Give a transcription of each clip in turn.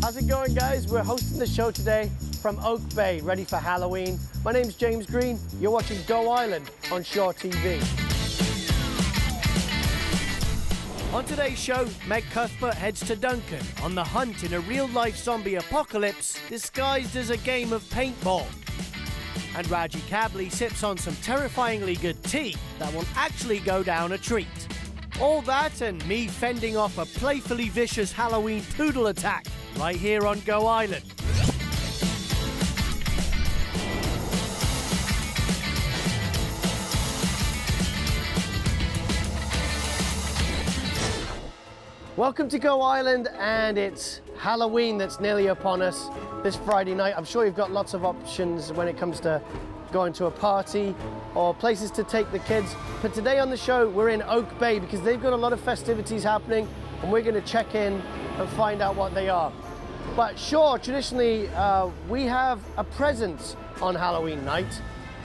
How's it going, guys? We're hosting the show today from Oak Bay, ready for Halloween. My name's James Green. You're watching Go Island on ShawTV. On today's show, Meg Cuthbert heads to Duncan on the hunt in a real-life zombie apocalypse disguised as a game of paintball. And Raji Kabli sips on some terrifyingly good tea that will actually go down a treat. All that and me fending off a playfully vicious Halloween poodle attack right here on Go Island. Welcome to Go Island, and it's Halloween that's nearly upon us this Friday night. I'm sure you've got lots of options when it comes to going to a party or places to take the kids. But today on the show, we're in Oak Bay because they've got a lot of festivities happening, and we're going to check in and find out what they are. But sure, traditionally, we have a presence on Halloween night,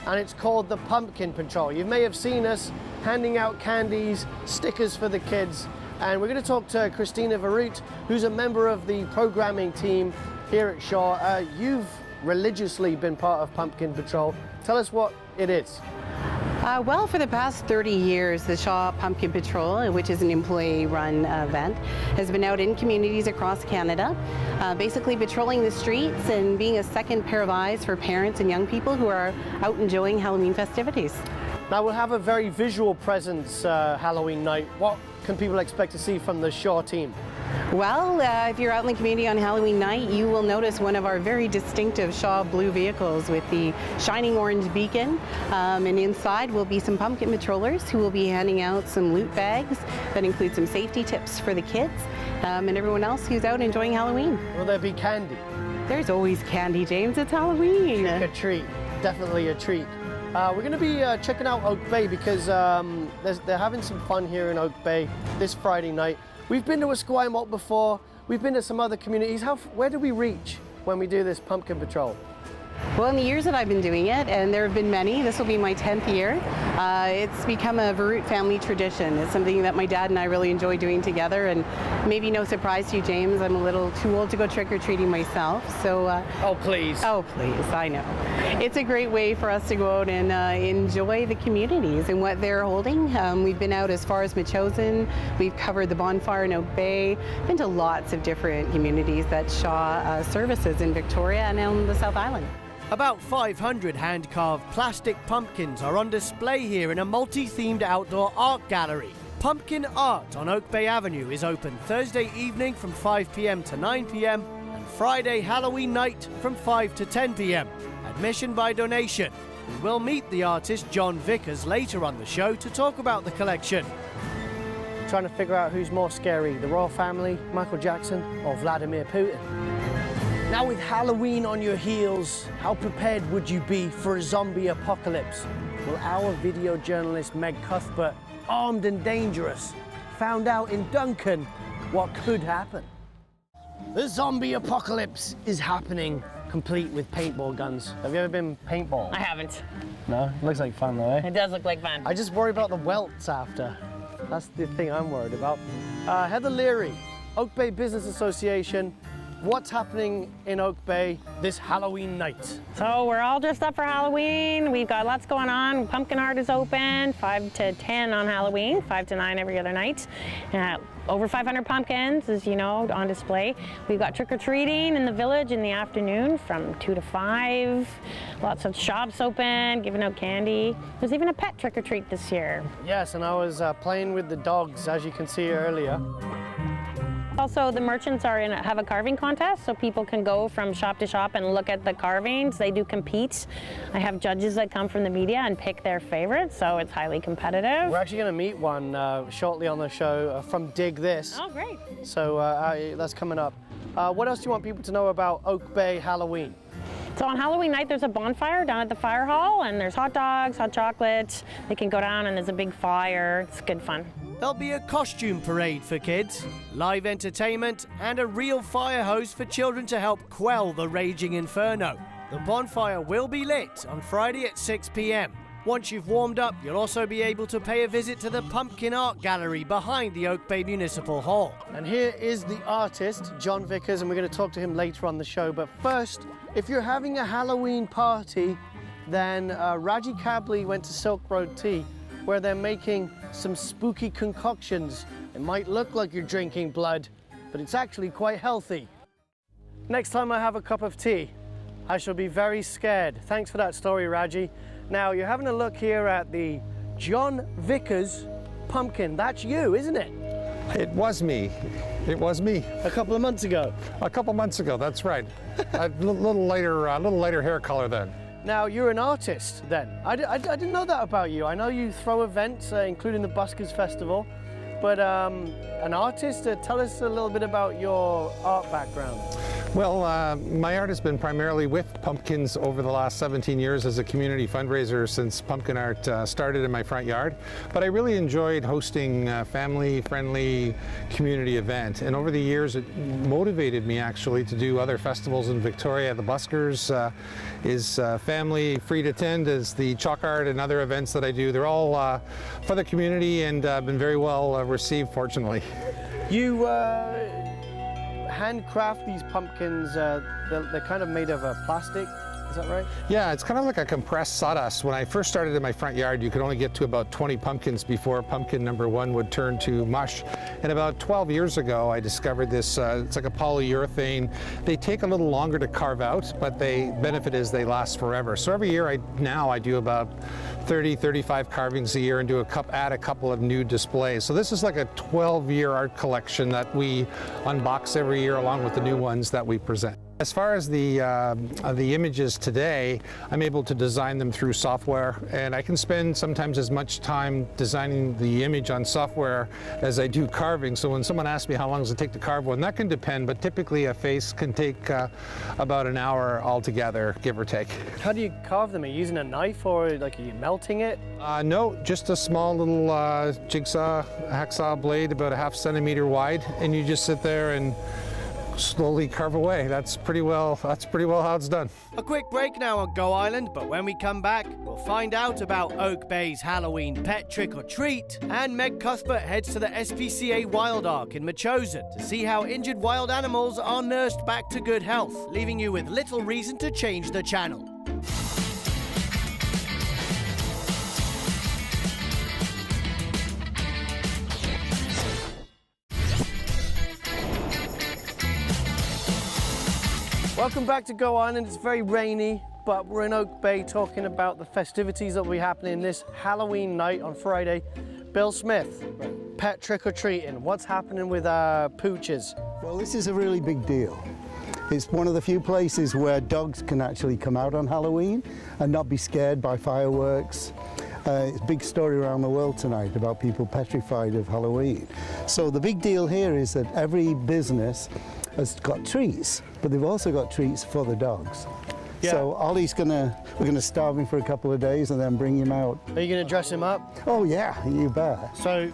and it's called the Pumpkin Patrol. You may have seen us handing out candies, stickers for the kids, and we're going to talk to Christina Verut, who's a member of the programming team here at Shaw. You've religiously been part of Pumpkin Patrol. Tell us what it is. Well, for the past 30 years, the Shaw Pumpkin Patrol, which is an employee-run event, has been out in communities across Canada, basically patrolling the streets and being a second pair of eyes for parents and young people who are out enjoying Halloween festivities. Now, we'll have a very visual presence Halloween night. What can people expect to see from the Shaw team? Well, if you're out in the community on Halloween night, you will notice one of our very distinctive Shaw blue vehicles with the shining orange beacon. And inside will be some pumpkin patrollers who will be handing out some loot bags that include some safety tips for the kids and everyone else who's out enjoying Halloween. Will there be candy? There's always candy, James. It's Halloween. A treat. Definitely a treat. We're going to be checking out Oak Bay because they're having some fun here in Oak Bay this Friday night. We've been to Esquimalt before. We've been to some other communities. Where do we reach when we do this Pumpkin Patrol? Well, in the years that I've been doing it, and there have been many, this will be my 10th year, it's become a Verut family tradition. It's something that my dad and I really enjoy doing together, and maybe no surprise to you, James, I'm a little too old to go trick-or-treating myself, so... Oh, please. Oh, please, I know. It's a great way for us to go out and enjoy the communities and what they're holding. We've been out as far as Metchosin, we've covered the bonfire in Oak Bay, been to lots of different communities that Shaw services in Victoria and on the South Island. About 500 hand-carved plastic pumpkins are on display here in a multi-themed outdoor art gallery. Pumpkin Art on Oak Bay Avenue is open Thursday evening from 5 p.m. to 9 p.m. and Friday Halloween night from 5 to 10 p.m. Admission by donation. We will meet the artist John Vickers later on the show to talk about the collection. Trying to figure out who's more scary, the royal family, Michael Jackson, or Vladimir Putin. Now, with Halloween on your heels, how prepared would you be for a zombie apocalypse? Well, our video journalist Meg Cuthbert, armed and dangerous, found out in Duncan what could happen. The zombie apocalypse is happening, complete with paintball guns. Have you ever been paintball? I haven't. No? Looks like fun though, eh? It does look like fun. I just worry about the welts after. That's the thing I'm worried about. Heather Leary, Oak Bay Business Association. What's happening in Oak Bay this Halloween night? So we're all dressed up for Halloween. We've got lots going on. Pumpkin Art is open 5 to 10 on Halloween, 5 to 9 every other night. Over 500 pumpkins, as you know, on display. We've got trick-or-treating in the village in the afternoon from 2 to 5. Lots of shops open, giving out candy. There's even a pet trick-or-treat this year. Yes, and I was playing with the dogs, as you can see earlier. Also, the merchants have a carving contest, so people can go from shop to shop and look at the carvings. They do compete. I have judges that come from the media and pick their favorites, so it's highly competitive. We're actually going to meet one shortly on the show from Dig This. Oh, great. So that's coming up. What else do you want people to know about Oak Bay Halloween? So on Halloween night, there's a bonfire down at the fire hall, and there's hot dogs, hot chocolate. They can go down and there's a big fire. It's good fun. There'll be a costume parade for kids, live entertainment, and a real fire hose for children to help quell the raging inferno. The bonfire will be lit on Friday at 6 p.m. Once you've warmed up, you'll also be able to pay a visit to the Pumpkin Art Gallery behind the Oak Bay Municipal Hall. And here is the artist, John Vickers, and we're going to talk to him later on the show. But first, if you're having a Halloween party, then Raji Kabli went to Silk Road Tea, where they're making some spooky concoctions. It might look like you're drinking blood, but it's actually quite healthy. Next time I have a cup of tea, I shall be very scared. Thanks for that story, Raji. Now, you're having a look here at the John Vickers pumpkin. That's you, isn't it? It was me. It was me. A couple of months ago. A couple months ago, that's right. A little lighter hair color then. Now, you're an artist then. I didn't know that about you. I know you throw events, including the Buskers Festival, but an artist, tell us a little bit about your art background. Well, my art has been primarily with pumpkins over the last 17 years as a community fundraiser since pumpkin art started in my front yard. But I really enjoyed hosting a family-friendly community event. And over the years, it motivated me actually to do other festivals in Victoria. The Buskers is family free to attend, as the chalk art and other events that I do. They're all for the community and been very well received, fortunately. You handcraft these pumpkins, they're kind of made of plastic, is that right? Yeah, it's kind of like a compressed sawdust. When I first started in my front yard, you could only get to about 20 pumpkins before pumpkin number one would turn to mush. And about 12 years ago, I discovered this, it's like a polyurethane. They take a little longer to carve out, but the benefit is they last forever. So every year now I do about 30, 35 carvings a year and add a couple of new displays. So this is like a 12-year art collection that we unbox every year along with the new ones that we present. As far as the images today, I'm able to design them through software, and I can spend sometimes as much time designing the image on software as I do carving. So when someone asks me how long does it take to carve one, that can depend, but typically a face can take about an hour altogether, give or take. How do you carve them? Are you using a knife or like are you melting it? No, just a small little hacksaw blade about a 1/2 centimeter wide, and you just sit there and slowly carve away. That's pretty well how it's done. A quick break now on Go Island, but when we come back, we'll find out about Oak Bay's Halloween pet trick or treat, and Meg Cuthbert heads to the SPCA Wild Ark in Machosen to see how injured wild animals are nursed back to good health, leaving you with little reason to change the channel. Welcome back to Go Island. It's very rainy, but we're in Oak Bay talking about the festivities that will be happening this Halloween night on Friday. Bill Smith, pet trick-or-treating. What's happening with pooches? Well, this is a really big deal. It's one of the few places where dogs can actually come out on Halloween and not be scared by fireworks. It's a big story around the world tonight about people petrified of Halloween. So the big deal here is that every business has got treats, but they've also got treats for the dogs. Yeah. So we're gonna starve him for a couple of days and then bring him out. Are you going to dress him up? Oh yeah, you bet. So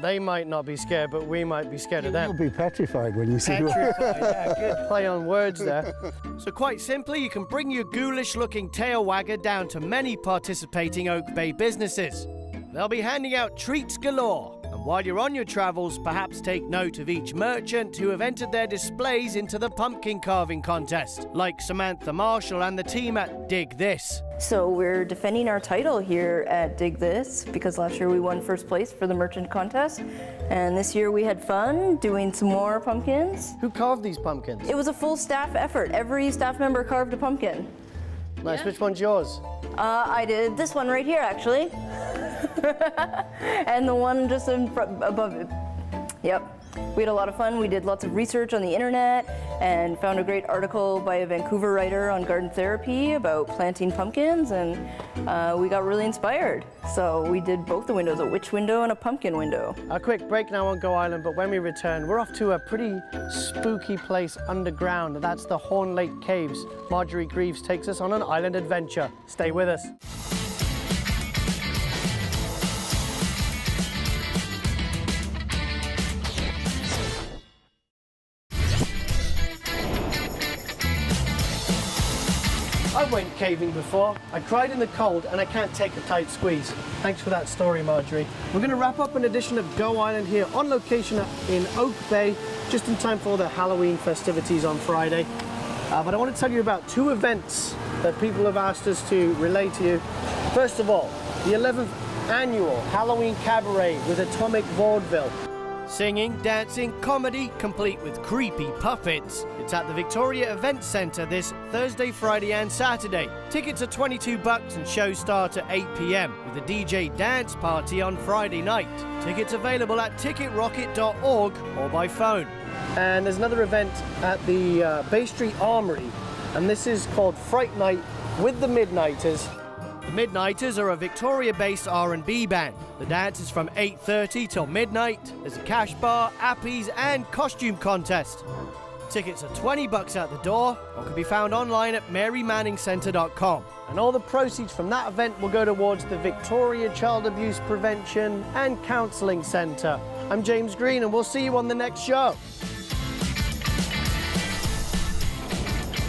they might not be scared, but we might be scared of them. You'll be petrified when you see Petrified, yeah, good play on words there. So quite simply, you can bring your ghoulish-looking tail wagger down to many participating Oak Bay businesses. They'll be handing out treats galore. And while you're on your travels, perhaps take note of each merchant who have entered their displays into the pumpkin carving contest, like Samantha Marshall and the team at Dig This. So we're defending our title here at Dig This because last year we won first place for the merchant contest, and this year we had fun doing some more pumpkins. Who carved these pumpkins? It was a full staff effort. Every staff member carved a pumpkin. Nice. Yeah. Which one's yours? I did this one right here, actually. And the one just above it. Yep. We had a lot of fun. We did lots of research on the internet and found a great article by a Vancouver writer on garden therapy about planting pumpkins, and we got really inspired. So we did both the windows, a witch window and a pumpkin window. A quick break now on Go Island, but when we return, we're off to a pretty spooky place underground. That's the Horn Lake Caves. Marjorie Greaves takes us on an island adventure. Stay with us. I went caving before. I cried in the cold and I can't take a tight squeeze. Thanks for that story, Marjorie. We're going to wrap up an edition of Go Island here on location in Oak Bay, just in time for the Halloween festivities on Friday. But I want to tell you about two events that people have asked us to relay to you. First of all, the 11th annual Halloween Cabaret with Atomic Vaudeville. Singing, dancing, comedy, complete with creepy puppets. It's at the Victoria Event Centre this Thursday, Friday and Saturday. Tickets are $22 and shows start at 8 p.m. with a DJ dance party on Friday night. Tickets available at ticketrocket.org or by phone. And there's another event at the Bay Street Armory, and this is called Fright Night with the Midnighters. The Midnighters are a Victoria-based R&B band. The dance is from 8:30 till midnight. There's a cash bar, appies and costume contest. Tickets are $20 at the door or can be found online at marymanningscentre.com. And all the proceeds from that event will go towards the Victoria Child Abuse Prevention and Counselling Centre. I'm James Green and we'll see you on the next show.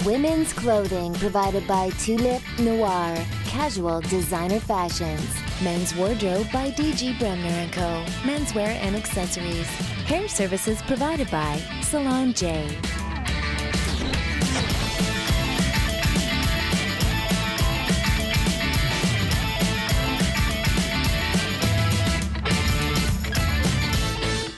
Women's clothing provided by Tulip Noir. Casual designer fashions. Men's wardrobe by DG Bremner & Co. Menswear and accessories. Hair services provided by Salon J.